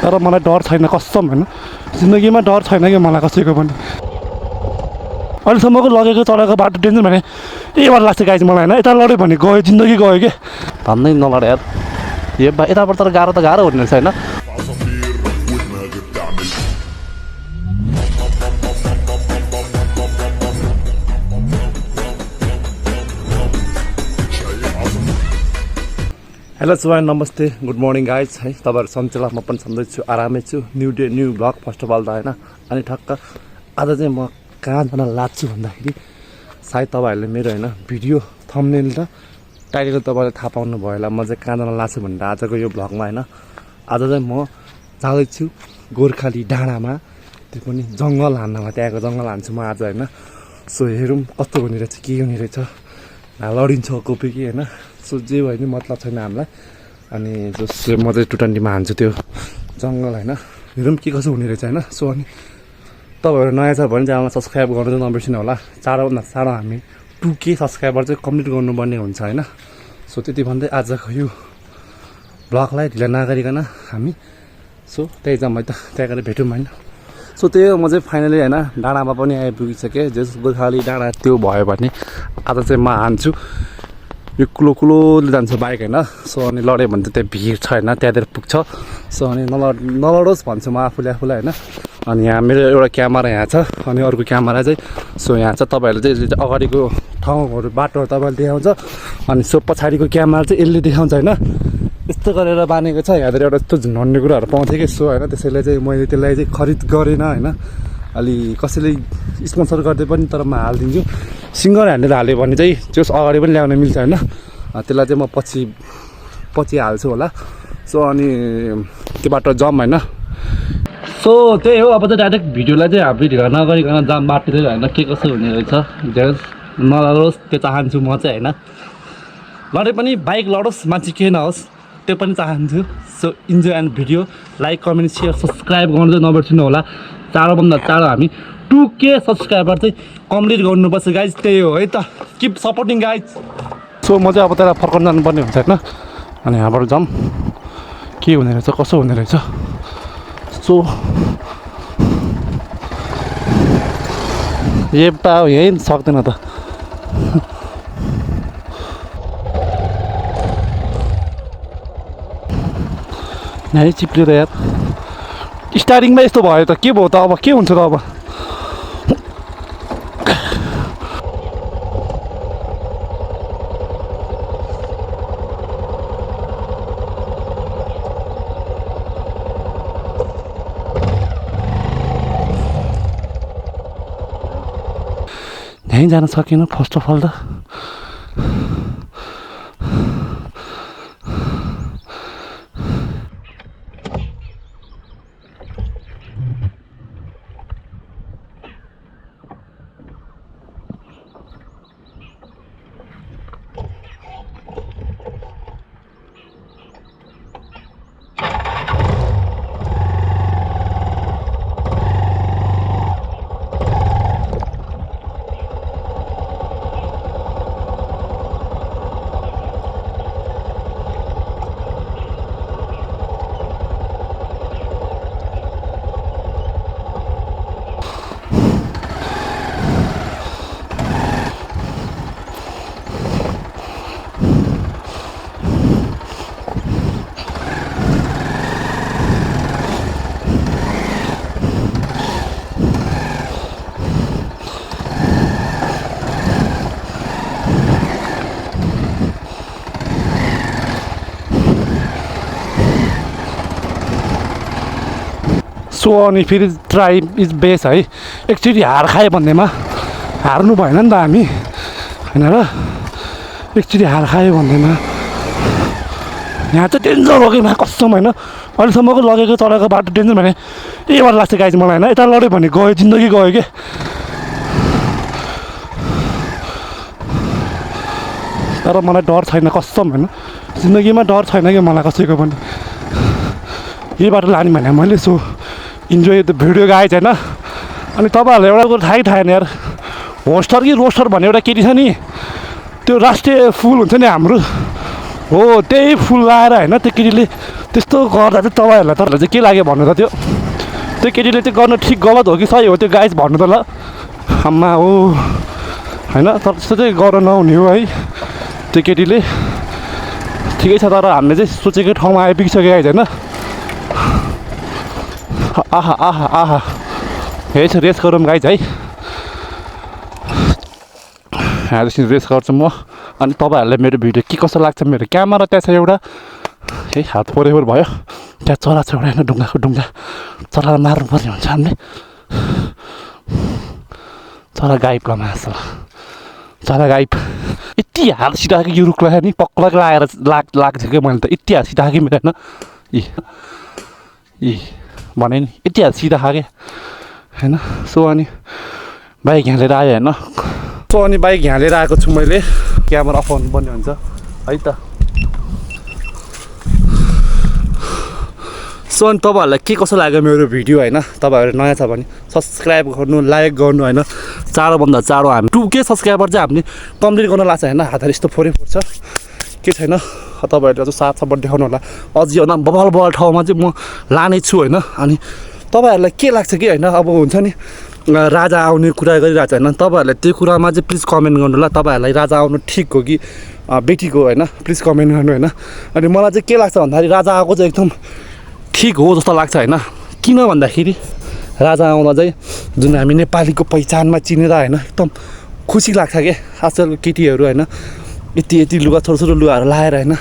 तर मलाई डर छैन कसम होइन जिन्दगीमा डर छैन कि मलाई कसैको पनि अहिलेसम्मको लगेको चढेको बाटो डेन्जर भने यहीबाट लाग्छ गाइज मलाई होइन यता लड्यो भने गयो जिन्दगी गयो कि भन्दै नलड यार यताबाट तर गाह्रो हुने रहेछ होइन हेलो सुवान नमस्ते गुड मर्निङ गाइज है तपाईँहरू सन्चेला म पनि सन्चै छु आरामै छु new day new vlog first of all त होइन अनि ठक्क आज चाहिँ म कहाँ जान लाग्छु भन्दाखेरि सायद तपाईँहरूले मेरो होइन भिडियो थम्बनेल र टाइटल तपाईँले थाहा पाउनु भयो होला म चाहिँ कहाँ जान लाग्छु भनेर आजको यो ब्लगमा होइन आज चाहिँ म जाँदैछु गोर्खाली डाँडामा त्यो पनि जङ्गल हान्नमा त्यहाँको जङ्गल हान्छु म आज होइन सो हेरौँ कस्तो हुने रहेछ के हुने रहेछ लडिन्छ कोपी कि होइन सो जे भयो नि मतलब छैन हामीलाई अनि जस म चाहिँ 220 मा हान्छु त्यो जङ्गल होइन हेरौँ के कसो हुने रहेछ होइन सो अनि तपाईँहरू नयाँ छ भने चाहिँ सब्सक्राइब गर्नु चाहिँ नबिर्सिनु होला चाँडोभन्दा चाँडो हामी 2K सब्सक्राइबर चाहिँ कम्प्लिट गर्नुपर्ने हुन्छ होइन सो त्यति भन्दै आजको यो ब्लगलाई ढिला नगरिकन हामी सो त्यही जाउँ है त त्यहाँ गएर भेटौँ होइन सो त्यही हो म चाहिँ फाइनली होइन डाँडामा पनि आइपुगिसकेँ जस गोर्खाली डाँडा त्यो भयो भने आज चाहिँ म हान्छु यो कुलोले जान्छ बाइक होइन सो अनि लड्यो भने त त्यहाँ भिड छ होइन त्यहाँतिर पुग्छ सो अनि नलडोस् भन्छु म आफूलाई होइन अनि यहाँ मेरो एउटा क्यामेरा यहाँ छ अनि अर्को क्यामेरा चाहिँ सो यहाँ छ तपाईँहरूले चाहिँ यसले चाहिँ अगाडिको ठाउँहरू बाटोहरू तपाईँले देखाउँछ अनि सो पछाडिको क्यामेरा चाहिँ यसले देखाउँछ होइन यस्तो गरेर बानेको छ यहाँतिर एउटा यस्तो झन्ने कुराहरू पाउँथ्यो कि सो होइन त्यसैले चाहिँ मैले त्यसलाई चाहिँ खरिद गरेन होइन अलि कसैले स्पोन्सर गर्दै पनि तर म हालिदिन्छु सिङ्गल ह्यान्डेल हाल्यो भने चाहिँ त्यस अगाडि पनि ल्याउन मिल्छ होइन त्यसलाई चाहिँ म पछि हाल्छु होला सो अनि त्यो बाटो जम होइन सो त्यही हो अब चाहिँ डाइरेक्ट भिडियोलाई चाहिँ हामी ढिला नगरिकन जाम बाटोतिर होइन के कसो हुने रहेछ जेस नलडोस् त्यो चाहन्छु म चाहिँ होइन लडे पनि बाइक लडोस् मान्छे केही नहोस् त्यो पनि चाहन्छु so enjoy and video like comment share subscribe गर्नु चाहिँ नबिर्सिनु होला चाँडोभन्दा चाँडो हामी 2K सब्सक्राइबर चाहिँ कम्प्लिट गर्नुपर्छ गाइज त्यही हो है त किप सपोर्टिङ गाइज सो म चाहिँ अब त्यसलाई फर्काउनु जानुपर्ने हुन्छ होइन अनि यहाँबाट जाउँ के हुने रहेछ कसो हुने रहेछ सो यहीँ सक्दैन त यहीँ चिप्लिएर यार स्टार्टिङमा यस्तो भयो त के भयो त अब के हुन्छ त अब यहीँ जान सकिनँ फर्स्ट अफ अल त सो अनि फेरि ट्राई इज बेस्ट है एकचोटि हार खायो भन्दैमा हार्नु भएन नि त हामी होइन र एकचोटि हार खायो भन्दैमा यहाँ चाहिँ डेन्जर हो कि कसम होइन अहिलेसम्मको लगेको चढेको बाटो डेन्जर भने यहीबाट लाग्छ गाइज मलाई होइन यता लड्यो भने गयो जिन्दगी गयो कि तर मलाई डर छैन कसम होइन जिन्दगीमा डर छैन कि मलाई कसैको पनि यही बाटो लाने भने मैले so enjoy the video guys होइन अनि तपाईँहरूलाई एउटा कुरो थाहै थाहा छैन यार होस्टर कि रोस्टर भन्ने एउटा केटी छ नि त्यो राष्ट्रिय फुल हुन्छ नि हाम्रो हो त्यही फुल लाएर होइन त्यो केटीले त्यस्तो गर्दा चाहिँ तपाईँहरूलाई तपाईँहरूलाई चाहिँ के लाग्यो भन्नु त त्यो केटीले चाहिँ गर्नु ठिक गलत हो कि सही हो त्यो गाइज भन्नु त ल आम्मा हो होइन तर त्यस्तो चाहिँ गर्न नहुने हो है त्यो केटीले ठिकै छ तर हामीले चाहिँ सोचेकै ठाउँमा आइपुगिसक्यो गाइज होइन आहा आहा आहा यही छ रेस गरौँ गाइज है यहाँदेखि रेस गर्छु म अनि तपाईँहरूलाई मेरो भिडियो के कस्तो लाग्छ मेरो क्यामेरा त्यहाँ छ एउटा है हात फोरेफोर भयो त्यहाँ चरा छ एउटा होइन ढुङ्गाको ढुङ्गा चरालाई मार्नुपर्ने हुन्छ हामीले चरा गाइबलाई मार्छ चरा गाइब यति हात सिधाएको यो रुखलाई नि पक्क लगाएर लाग्छ क्या मैले त यति हात सिधा कि मेरो होइन यी भने नि यति हात सिधा खाएँ होइन सो अनि बाइक यहाँ लिएर आयो होइन सो अनि बाइक यहाँ लिएर आएको छु मैले क्यामेरा अफ गर्नुपर्ने हुन्छ है त सो अनि तपाईँहरूलाई के कसो लाग्यो मेरो भिडियो होइन तपाईँहरू नयाँ छ भने सब्सक्राइब गर्नु लाइक गर्नु होइन चाँडोभन्दा चाँडो हामी 2K सब्सक्राइबर चाहिँ हामीले कम्प्लिट गर्न लाग्छ होइन हातहरू यस्तो फोरेफोर छ के छैन तपाईँहरूले चाहिँ साथ सपोर्ट देखाउनु होला अझै होइन बबल बबल ठाउँमा चाहिँ म लाने छु होइन अनि तपाईँहरूलाई के लाग्छ कि होइन अब हुन्छ नि राजा आउने कुरा गरिरहेको छ होइन तपाईँहरूले त्यो कुरामा चाहिँ प्लिज कमेन्ट गर्नु ल तपाईँहरूलाई राजा आउनु ठिक हो कि बेठिक हो होइन प्लिज कमेन्ट गर्नु होइन अनि मलाई चाहिँ के लाग्छ भन्दाखेरि राजा आएको चाहिँ एकदम ठिक हो जस्तो लाग्छ होइन किन भन्दाखेरि राजा आउँदा चाहिँ जुन हामी नेपालीको पहिचानमा चिनेर होइन एकदम खुसी लाग्छ क्या आजकल केटीहरू होइन यति लुगा छोटो लुगाहरू लाएर होइन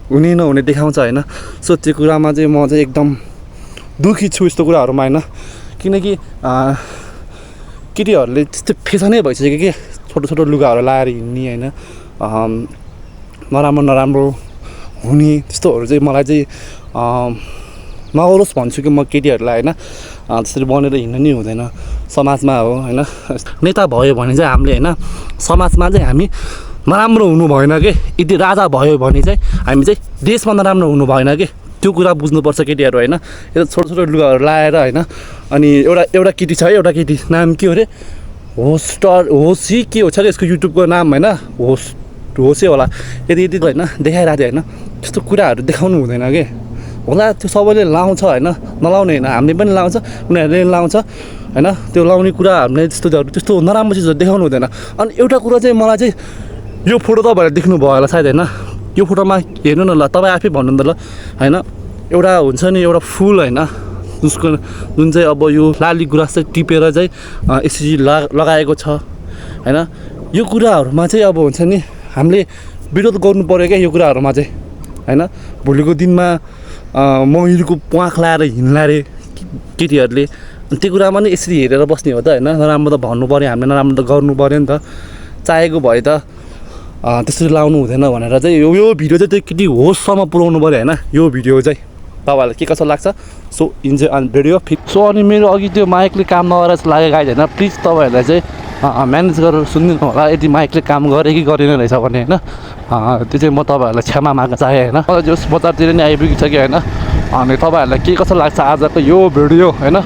हुने नहुने देखाउँछ होइन सो त्यो कुरामा चाहिँ म चाहिँ एकदम दुःखी छु यस्तो कुराहरूमा होइन किनकि केटीहरूले त्यस्तो फेसनै भइसक्यो कि छोटो लुगाहरू लाएर हिँड्ने होइन नराम्रो हुने त्यस्तोहरू चाहिँ मलाई चाहिँ नगरोस् भन्छु कि म केटीहरूलाई होइन त्यसरी बनेर हिँड्नु नै हुँदैन समाजमा हो होइन नेता भयो भने चाहिँ हामीले होइन समाजमा चाहिँ हामी नराम्रो हुनु भएन कि यदि राजा भयो भने चाहिँ हामी चाहिँ देशमा नराम्रो हुनु भएन कि त्यो कुरा बुझ्नुपर्छ केटीहरू होइन यो छोटो लुगाहरू लाएर होइन अनि एउटा केटी छ है एउटा केटी नाम के हो अरे होसी के हो छ अरे यसको युट्युबको नाम होइन होसै होला यदि होइन देखाइरहेको थियो होइन त्यस्तो कुराहरू देखाउनु हुँदैन कि होला त्यो सबैले लाउँछ होइन नलाउने होइन हामीले पनि लाउँछ उनीहरूले लाउँछ होइन त्यो लाउने कुरा हामीले त्यस्तो नराम्रो चिजहरू देखाउनु हुँदैन अनि एउटा कुरा चाहिँ मलाई चाहिँ यो फोटो तपाईँहरूले देख्नुभयो होला सायद होइन यो फोटोमा हेर्नु न ल तपाईँ आफै भन्नु न ल होइन एउटा हुन्छ नि एउटा फुल होइन उसको जुन चाहिँ अब यो लाली गुराँस चाहिँ टिपेर चाहिँ यसरी लगाएको छ होइन यो कुराहरूमा चाहिँ अब हुन्छ नि हामीले विरोध गर्नु पऱ्यो क्या यो कुराहरूमा चाहिँ होइन भोलिको दिनमा मयुरको प्वाख लाएर हिँड्ला रे केटीहरूले त्यो कुरामा नि यसरी हेरेर बस्ने हो त होइन नराम्रो त भन्नु पऱ्यो हामीले नराम्रो त गर्नु पऱ्यो नि त चाहेको भए त त्यसरी लाउनु हुँदैन भनेर चाहिँ यो भिडियो चाहिँ त्यो केटी होससम्म पुऱ्याउनु पऱ्यो होइन यो भिडियो चाहिँ तपाईँहरूलाई के कसो लाग्छ सो इन्जोय अन भिडियो फिट सो अनि मेरो अघि त्यो माइकले काम नगरेर जस्तो लाग्यो गाइज होइन प्लिज तपाईँहरूलाई चाहिँ म्यानेज गरेर सुनिदिनु होला यदि माइकले काम गरे कि गरेन रहेछ भने होइन त्यो चाहिँ म तपाईँहरूलाई क्षमा माग्न चाहेँ होइन जस बजारतिर नि आइपुगिसक्यो होइन अनि तपाईँहरूलाई के कसो लाग्छ आजको यो भिडियो होइन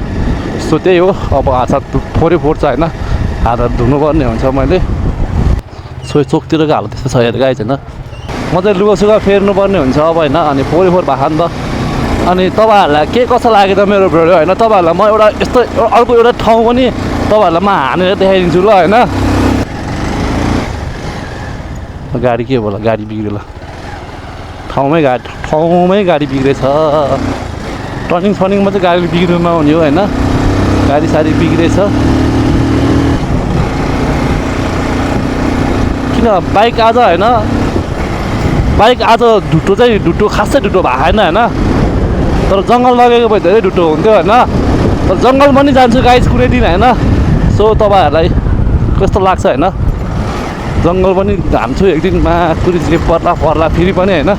सो त्यही हो अब हात फोहोर छ होइन हातहरू धुनुपर्ने हुन्छ मैले सो चोकतिरको हालत त्यस्तो छ हेर गाइज होइन म चाहिँ लुगासुगा फेर्नुपर्ने हुन्छ अब होइन अनि फोहोर भएको नि त अनि तपाईँहरूलाई के कसो लाग्यो त मेरो भिडियो होइन तपाईँहरूलाई म एउटा यस्तो अर्को एउटा ठाउँ पनि तपाईँहरूलाई म हानेर देखाइदिन्छु ल होइन गाडी के होला गाडी बिग्रेला ठाउँमै गाडी बिग्रेछ टर्निङमा चाहिँ गाडी बिग्रिनु नहुने हो होइन गाडी साडी बिग्रेछ किन बाइक आज होइन बाइक आज ढुट्टो खासै ढुट्टो भएको छैन होइन तर जङ्गल लगेको भए धेरै ढुट्टो हुन्थ्यो होइन तर जङ्गल पनि जान्छु गाइज कुनै दिन होइन सो तपाईँहरूलाई कस्तो लाग्छ होइन जङ्गल पनि घाम्छु एक दिनमा टुरिस्टले पर्ला फेरि पनि होइन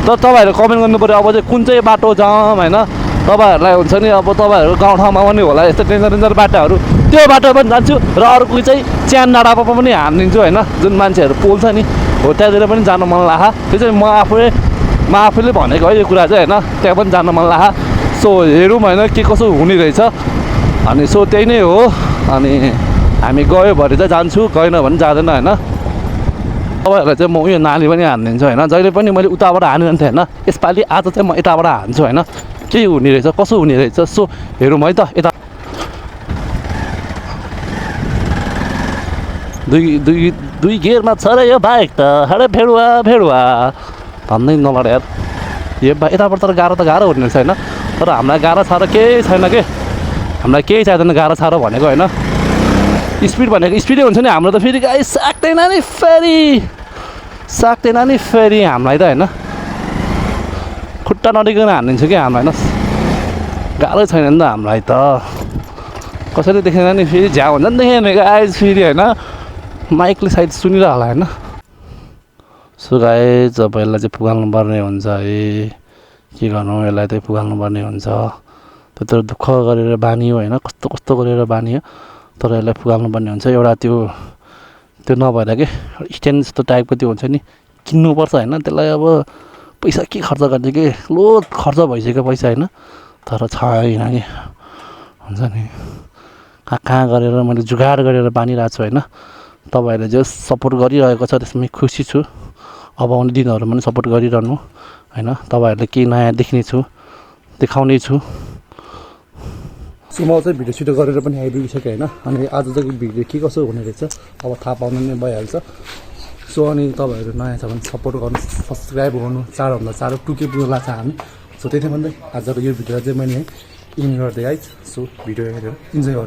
तर तपाईँहरू कमेन्ट गर्नु पऱ्यो अब चाहिँ कुन चाहिँ बाटो जाऊँ होइन तपाईँहरूलाई हुन्छ नि अब तपाईँहरूको गाउँठाउँमा पनि होला यस्तो डेन्जर बाटोहरू त्यो बाटो पनि जान्छु र अर्को चाहिँ च्यान डाँडामा पनि हानिदिन्छु होइन जुन मान्छेहरू पोल्छ नि हो त्यहाँतिर पनि जानु मन लाग्छ त्यो चाहिँ म आफैले भनेको है यो कुरा चाहिँ होइन त्यहाँ पनि जानु मन लाग्छ सो हेरौँ होइन के कसो हुने रहेछ अनि सो त्यही नै हो अनि हामी गयो भने चाहिँ जान्छु गएन भने जाँदैन होइन तपाईँहरूलाई चाहिँ म उयो नाली पनि हानिदिन्छु होइन जहिले पनि मैले उताबाट हानिरहन्थेँ होइन यसपालि आज चाहिँ म यताबाट हान्छु होइन के हुने रहेछ कसो हुने रहेछ सो हेरौँ है त यता दुई गियरमा छ र यो बाइक त हरे भेडुवा भेडुवा भन्दै नलड यार यो यताबाट तर गाह्रो त गाह्रो हुने रहेछ होइन तर हामीलाई गाह्रो साह्रो केही छैन के हामीलाई केही चाहिँदैन गाह्रो साह्रो भनेको होइन स्पिड भनेको स्पिडै हुन्छ नि हाम्रो त फेरि गाई सक्दैन नि फेरि हामीलाई त होइन खुट्टा नडिकन हानिदिन्छ कि हामीलाई होइन गाह्रो छैन नि त हामीलाई त कसैले देखेन नि फेरि झ्याउ हुन्छ नि देखेन गाइज फेरि होइन माइकले सायद सुनिरह होला होइन सो गाइज अब यसलाई चाहिँ पुगाल्नु पर्ने हुन्छ है के गर्नु यसलाई चाहिँ पुगाल्नु पर्ने हुन्छ त्यत्रो दुःख गरेर बानी हो होइन कस्तो कस्तो गरेर बानी हो तर यसलाई पुगाल्नु पर्ने हुन्छ एउटा त्यो नभएर के स्ट्यान्ड जस्तो टाइपको त्यो हुन्छ नि किन्नुपर्छ होइन त्यसलाई अब पैसा के खर्च गर्ने के लोड खर्च भइसक्यो पैसा होइन तर छैन कि हुन्छ नि कहाँ गरेर मैले जुगाड गरेर बानिरहेको छु होइन तपाईँहरूले जो सपोर्ट गरिरहेको छ त्यसमै खुसी छु अब आउने दिनहरूमा पनि सपोर्ट गरिरहनु होइन तपाईँहरूले केही नयाँ देखाउने छु सो म चाहिँ भिडियो सिडियो गरेर पनि आइपुगिसकेँ होइन अनि आज चाहिँ भिडियो के कसो हुने रहेछ अब थाहा पाउनु नै भइहाल्छ सो अनि तपाईँहरू नयाँ छ भने सपोर्ट गर्नु सब्सक्राइब गर्नु चाँडोभन्दा चाँडो टुके पुग्ला छ हामी सो त्यति भन्दै आजको यो भिडियो चाहिँ मैले यहीँ इन गर्दै है सो भिडियो हेरेर इन्जोय गर्नु